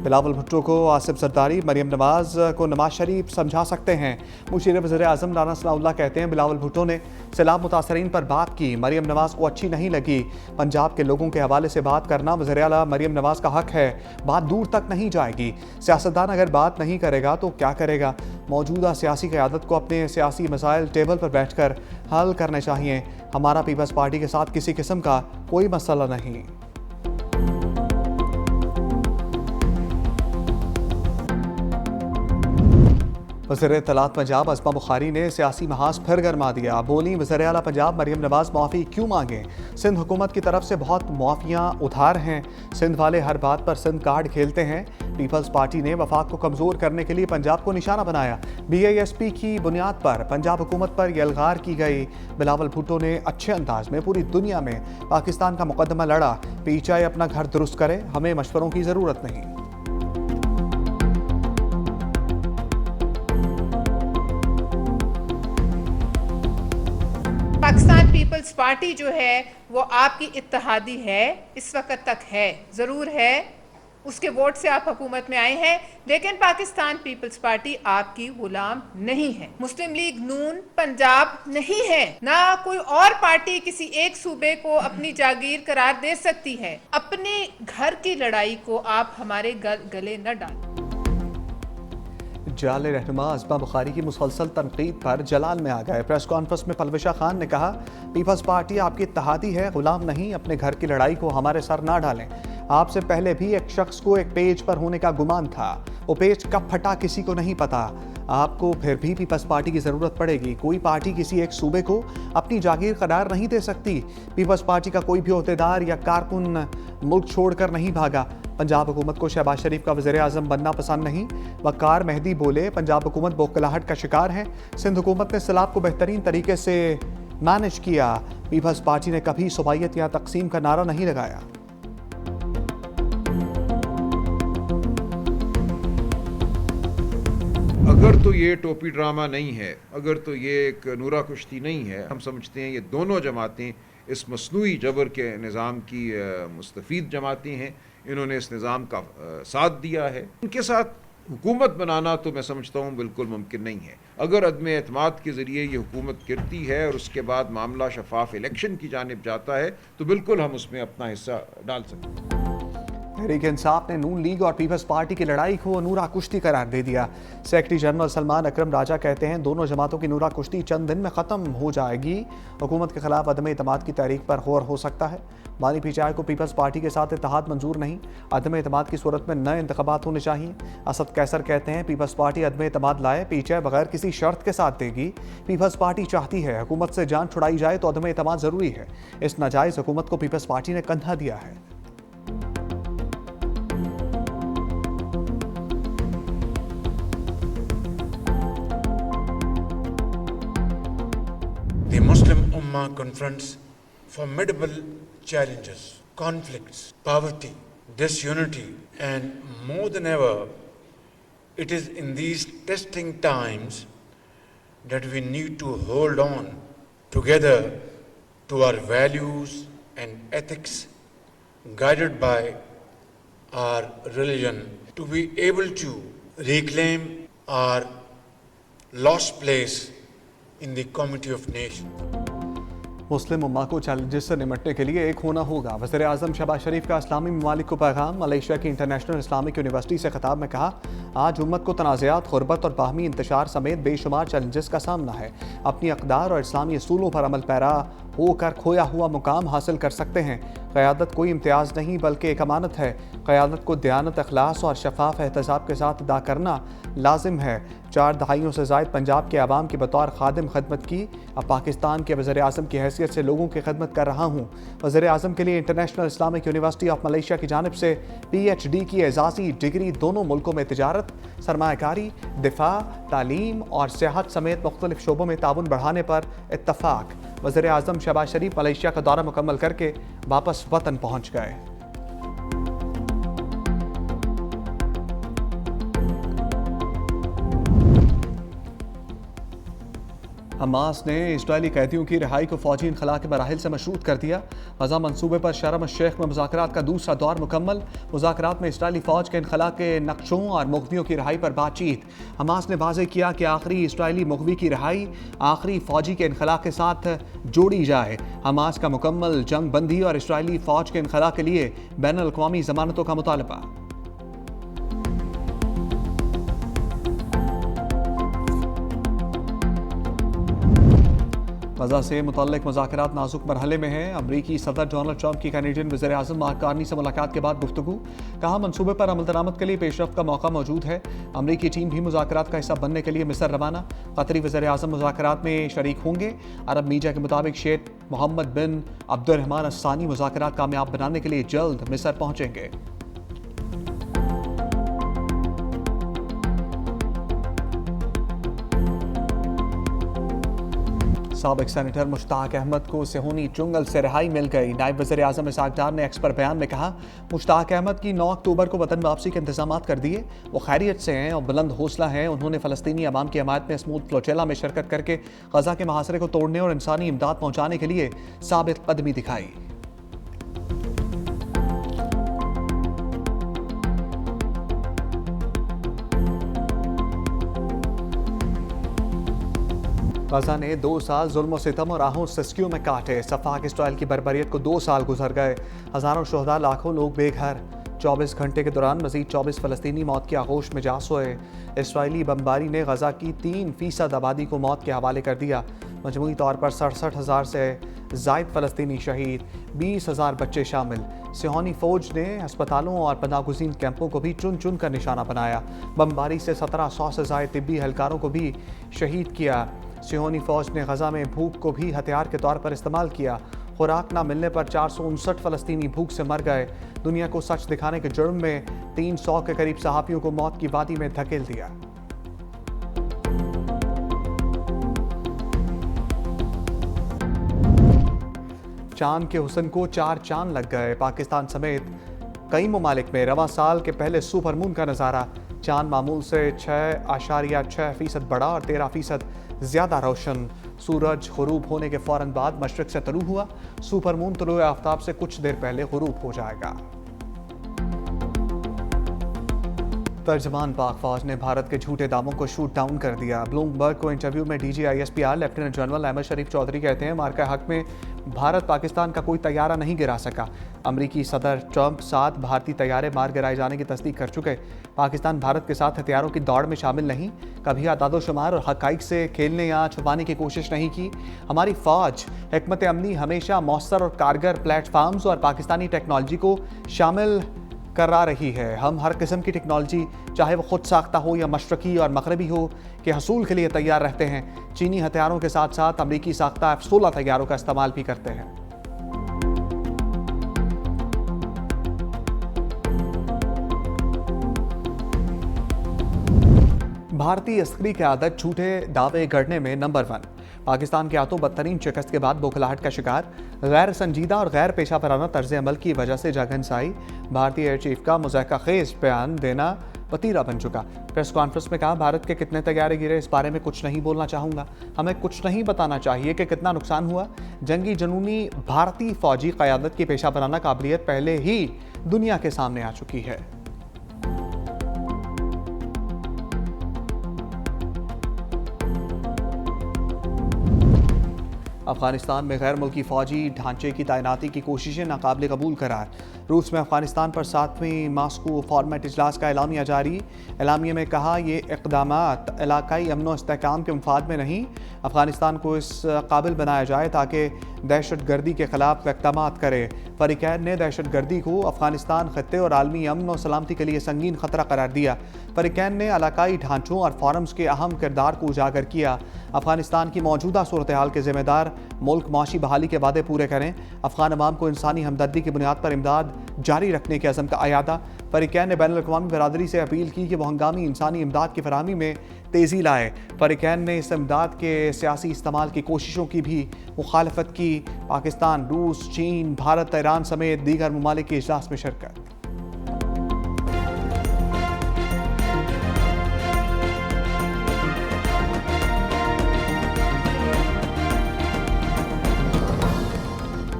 بلاول بھٹو کو آصف زرداری مریم نواز کو نواز شریف سمجھا سکتے ہیں۔ مشیر وزیر اعظم رانا ثناء اللہ کہتے ہیں بلاول بھٹو نے سیلاب متاثرین پر بات کی، مریم نواز کو اچھی نہیں لگی۔ پنجاب کے لوگوں کے حوالے سے بات کرنا وزیر اعلیٰ مریم نواز کا حق ہے، بات دور تک نہیں جائے گی۔ سیاستدان اگر بات نہیں کرے گا تو کیا کرے گا؟ موجودہ سیاسی قیادت کو اپنے سیاسی مسائل ٹیبل پر بیٹھ کر حل کرنے چاہیے۔ ہمارا پیپلز پارٹی کے ساتھ کسی قسم کا کوئی مسئلہ نہیں۔ وزیر اطلاعات پنجاب ازما بخاری نے سیاسی محاذ پھر گرما دیا، بولی وزیر اعلیٰ پنجاب مریم نواز معافی کیوں مانگیں؟ سندھ حکومت کی طرف سے بہت معافیاں ادھار ہیں، سندھ والے ہر بات پر سندھ کارڈ کھیلتے ہیں۔ پیپلز پارٹی نے وفاق کو کمزور کرنے کے لیے پنجاب کو نشانہ بنایا، BISP کی بنیاد پر پنجاب حکومت پر یلغار کی گئی۔ بلاول بھٹو نے اچھے انداز میں پوری دنیا میں پاکستان کا مقدمہ لڑا، PTI اپنا گھر درست کرے، ہمیں مشوروں کی ضرورت نہیں۔ پاکستان پیپلز پارٹی جو ہے وہ آپ کی اتحادی ہے، اس وقت تک ہے، ضرور ہے، اس کے ووٹ سے آپ حکومت میں آئے ہیں، لیکن پاکستان پیپلز پارٹی آپ کی غلام نہیں ہے۔ مسلم لیگ نون پنجاب نہیں ہے، نہ کوئی اور پارٹی کسی ایک صوبے کو اپنی جاگیر قرار دے سکتی ہے۔ اپنے گھر کی لڑائی کو آپ ہمارے گلے نہ ڈالیں۔ جعلی رہنما ازما بخاری کی مسلسل تنقید پر جلال میں آ گئے۔ پریس کانفرنس میں پلوشہ خان نے کہا پیپلز پارٹی آپ کی اتحادی ہے، غلام نہیں، اپنے گھر کی لڑائی کو ہمارے سر نہ ڈالیں۔ آپ سے پہلے بھی ایک شخص کو ایک پیج پر ہونے کا گمان تھا، وہ پیج کب پھٹا کسی کو نہیں پتا۔ آپ کو پھر بھی پیپلز پارٹی کی ضرورت پڑے گی، کوئی پارٹی کسی ایک صوبے کو اپنی جاگیر قرار نہیں دے سکتی۔ پیپلز پارٹی کا کوئی بھی عہدیدار یا کارکن ملک چھوڑ کر نہیں بھاگا۔ پنجاب حکومت کو شہباز شریف کا وزیر اعظم بننا پسند نہیں، وقار مہدی بولے پنجاب حکومت بوکھلاہٹ کا شکار ہے، سندھ حکومت نے سیلاب کو بہترین طریقے سے مینج کیا، پیپلز پارٹی نے کبھی صوبائیت یا تقسیم کا نعرہ نہیں لگایا۔ اگر تو یہ ٹوپی ڈرامہ نہیں ہے، اگر تو یہ ایک نورا کشتی نہیں ہے، ہم سمجھتے ہیں یہ دونوں جماعتیں اس مصنوعی جبر کے نظام کی مستفید جماعتیں ہیں، انہوں نے اس نظام کا ساتھ دیا ہے، ان کے ساتھ حکومت بنانا تو میں سمجھتا ہوں بالکل ممکن نہیں ہے۔ اگر عدم اعتماد کے ذریعے یہ حکومت گرتی ہے اور اس کے بعد معاملہ شفاف الیکشن کی جانب جاتا ہے تو بالکل ہم اس میں اپنا حصہ ڈال سکتے ہیں۔ تحریک انصاف نے نون لیگ اور پیپلز پارٹی کی لڑائی کو نورا کشتی قرار دے دیا۔ سیکرٹری جنرل سلمان اکرم راجہ کہتے ہیں دونوں جماعتوں کی نورا کشتی چند دن میں ختم ہو جائے گی، حکومت کے خلاف عدم اعتماد کی تحریک پر غور ہو سکتا ہے۔ بانی PTI کو پیپلز پارٹی کے ساتھ اتحاد منظور نہیں، عدم اعتماد کی صورت میں نئے انتخابات ہونے چاہیے۔ اسد قیصر کہتے ہیں پیپلز پارٹی عدم اعتماد لائے، PTI بغیر کسی شرط کے ساتھ دے گی۔ پیپلز پارٹی چاہتی ہے حکومت سے جان چھڑائی جائے تو عدم اعتماد ضروری ہے، اس ناجائز حکومت کو پیپلز پارٹی نے کندھا دیا ہے۔ The Muslim Ummah confronts formidable challenges, conflicts, poverty, disunity, and more than ever, it is in these testing times that we need to hold on together to our values and ethics, guided by our religion, to be able to reclaim our lost place in the community of nations. مسلم امہ کو challenges سے نمٹنے کے لیے ایک ہونا ہوگا، وزیر اعظم شہباز شریف کا اسلامی ممالک کو پیغام۔ ملیشیا کی انٹرنیشنل اسلامک یونیورسٹی سے خطاب میں کہا آج امت کو تنازعات، غربت اور باہمی انتشار سمیت بے شمار چیلنجز کا سامنا ہے، اپنی اقدار اور اسلامی اصولوں پر عمل پیرا ہو کر کھویا ہوا مقام حاصل کر سکتے ہیں۔ قیادت کوئی امتیاز نہیں بلکہ ایک امانت ہے، قیادت کو دیانت، اخلاص اور شفاف احتساب کے ساتھ ادا کرنا لازم ہے۔ 4 دہائیوں سے زائد پنجاب کے عوام کی بطور خادم خدمت کی، اب پاکستان کے وزیر اعظم کی حیثیت سے لوگوں کی خدمت کر رہا ہوں۔ وزیر اعظم کے لیے international Islamic university of Malaysia کی جانب سے PhD کی اعزازی ڈگری، دونوں ملکوں میں تجارت، سرمایہ کاری، دفاع، تعلیم اور سیاحت سمیت مختلف شعبوں میں تعاون بڑھانے پر اتفاق۔ وزیر اعظم شہباز شریف ملیشیا کا دورہ مکمل کر کے واپس وطن پہنچ گئے۔ حماس نے اسرائیلی قیدیوں کی رہائی کو فوجی انخلا کے مراحل سے مشروط کر دیا. غزہ منصوبے پر شرم الشیخ میں مذاکرات کا دوسرا دور مکمل. مذاکرات میں اسرائیلی فوج کے انخلا کے نقشوں اور مغویوں کی رہائی پر بات چیت. حماس نے واضح کیا کہ آخری اسرائیلی مغوی کی رہائی آخری فوجی کے انخلا کے ساتھ جوڑی جائے. حماس کا مکمل جنگ بندی اور اسرائیلی فوج کے انخلا کے لیے بین الاقوامی ضمانتوں کا مطالبہ. غزہ سے متعلق مذاکرات نازک مرحلے میں ہیں. امریکی صدر ڈونلڈ ٹرمپ کی کینیڈین وزیر اعظم مارک کارنی سے ملاقات کے بعد گفتگو. کہا منصوبے پر عمل درآمد کے لیے پیش رفت کا موقع موجود ہے. امریکی ٹیم بھی مذاکرات کا حصہ بننے کے لیے مصر روانہ. قطری وزیر اعظم مذاکرات میں شریک ہوں گے. عرب میڈیا کے مطابق شیخ محمد بن عبد الرحمن الثانی مذاکرات کامیاب بنانے کے لیے جلد مصر پہنچیں گے. سابق سینیٹر مشتاق احمد کو صہیونی چنگل سے رہائی مل گئی. نائب وزیر اعظم اسحاق ڈار نے ایکس پر بیان میں کہا مشتاق احمد کی 9 اکتوبر کو وطن واپسی کے انتظامات کر دیے. وہ خیریت سے ہیں اور بلند حوصلہ ہیں. انہوں نے فلسطینی عوام کی حمایت میں اسموتھ فلوچیلا میں شرکت کر کے غزہ کے محاصرے کو توڑنے اور انسانی امداد پہنچانے کے لیے ثابت قدمی دکھائی. غزہ نے 2 سال ظلم و ستم اور آہوں سسکیوں میں کاٹے. صفاق اسرائیل کی بربریت کو 2 سال گزر گئے. ہزاروں شہداء، لاکھوں لوگ بے گھر. 24 گھنٹے کے دوران مزید 24 فلسطینی موت کی آغوش میں جا سوئے. اسرائیلی بمباری نے غزہ کی 3% آبادی کو موت کے حوالے کر دیا. مجموعی طور پر 67,000 سے زائد فلسطینی شہید، 20,000 بچے شامل. صہیونی فوج نے ہسپتالوں اور پناہ گزین کیمپوں کو بھی چن چن کر نشانہ بنایا. بمباری سے 1700 سے زائد طبی اہلکاروں کو بھی شہید کیا. صہیونی فوج نے غزہ میں بھوک کو بھی ہتھیار کے طور پر استعمال کیا. خوراک نہ ملنے پر 459 فلسطینی بھوک سے مر گئے. دنیا کو سچ دکھانے کے جرم میں 300 کے قریب صحافیوں کو موت کی وادی میں دھکیل دیا. چاند کے حسن کو 4 چاند لگ گئے. پاکستان سمیت کئی ممالک میں رواں سال کے پہلے سپر مون کا نظارہ. چاند معمول سے 6.6% بڑا اور 13% زیادہ روشن. سورج غروب ہونے کے فوراً بعد مشرق سے طلوع ہوا. سپر مون طلوع آفتاب سے کچھ دیر پہلے غروب ہو جائے گا. ترجمان پاک فوج نے بھارت کے جھوٹے دعووں کو شوٹ ڈاؤن کر دیا. بلومبرگ کو انٹرویو میں DGISPR لیفٹیننٹ جنرل احمد شریف چودھری کہتے ہیں مارکہ حق میں بھارت پاکستان کا کوئی طیارہ نہیں گرا سکا. امریکی صدر ٹرمپ 7 بھارتی طیارے مار گرائے جانے کی تصدیق کر چکے. پاکستان بھارت کے ساتھ ہتھیاروں کی دوڑ میں شامل نہیں. کبھی اعداد و شمار اور حقائق سے کھیلنے یا چھپانے کی کوشش نہیں کی. ہماری فوج حکمت عملی ہمیشہ مؤثر اور کارگر پلیٹ فارمز اور پاکستانی ٹیکنالوجی کو شامل کرا رہی ہے. ہم ہر قسم کی ٹیکنالوجی چاہے وہ خود ساختہ ہو یا مشرقی اور مغربی ہو کے حصول کے لیے تیار رہتے ہیں. چینی ہتھیاروں کے ساتھ ساتھ امریکی ساختہ F-16 طیاروں کا استعمال بھی کرتے ہیں. بھارتی عسکری قیادت جھوٹے دعوے گڑنے میں نمبر 1. پاکستان کے ہاتھوں بدترین شکست کے بعد بوکھلاہٹ کا شکار. غیر سنجیدہ اور غیر پیشہ ورانہ طرز عمل کی وجہ سے جگ ہنسائی. بھارتی ایئر چیف کا مضحکہ خیز بیان دینا پتیرا بن چکا. پریس کانفرنس میں کہا بھارت کے کتنے طیارے گرے اس بارے میں کچھ نہیں بولنا چاہوں گا. ہمیں کچھ نہیں بتانا چاہیے کہ کتنا نقصان ہوا. جنگی جنونی بھارتی فوجی قیادت کی پیشہ ورانہ قابلیت پہلے ہی دنیا کے سامنے آ چکی ہے. افغانستان میں غیر ملکی فوجی ڈھانچے کی تعیناتی کی کوششیں ناقابل قبول قرار. روس میں افغانستان پر 7ویں ماسکو فارمیٹ اجلاس کا اعلامیہ جاری. اعلامیے میں کہا یہ اقدامات علاقائی امن و استحکام کے مفاد میں نہیں. افغانستان کو اس قابل بنایا جائے تاکہ دہشت گردی کے خلاف اقدامات کرے. فریقین نے دہشت گردی کو افغانستان خطے اور عالمی امن و سلامتی کے لیے سنگین خطرہ قرار دیا. فریقین نے علاقائی ڈھانچوں اور فورمز کے اہم کردار کو اجاگر کیا. افغانستان کی موجودہ صورتحال کے ذمہ دار ملک معاشی بحالی کے وعدے پورے کریں. افغان عوام کو انسانی ہمدردی کی بنیاد پر امداد جاری رکھنے کے عزم کا اعادہ. فریقین نے بین الاقوامی برادری سے اپیل کی کہ وہ ہنگامی انسانی امداد کی فراہمی میں تیزی لائے. فریقین نے اس امداد کے سیاسی استعمال کی کوششوں کی بھی مخالفت کی. پاکستان، روس، چین، بھارت، ایران سمیت دیگر ممالک کے اجلاس میں شرکت.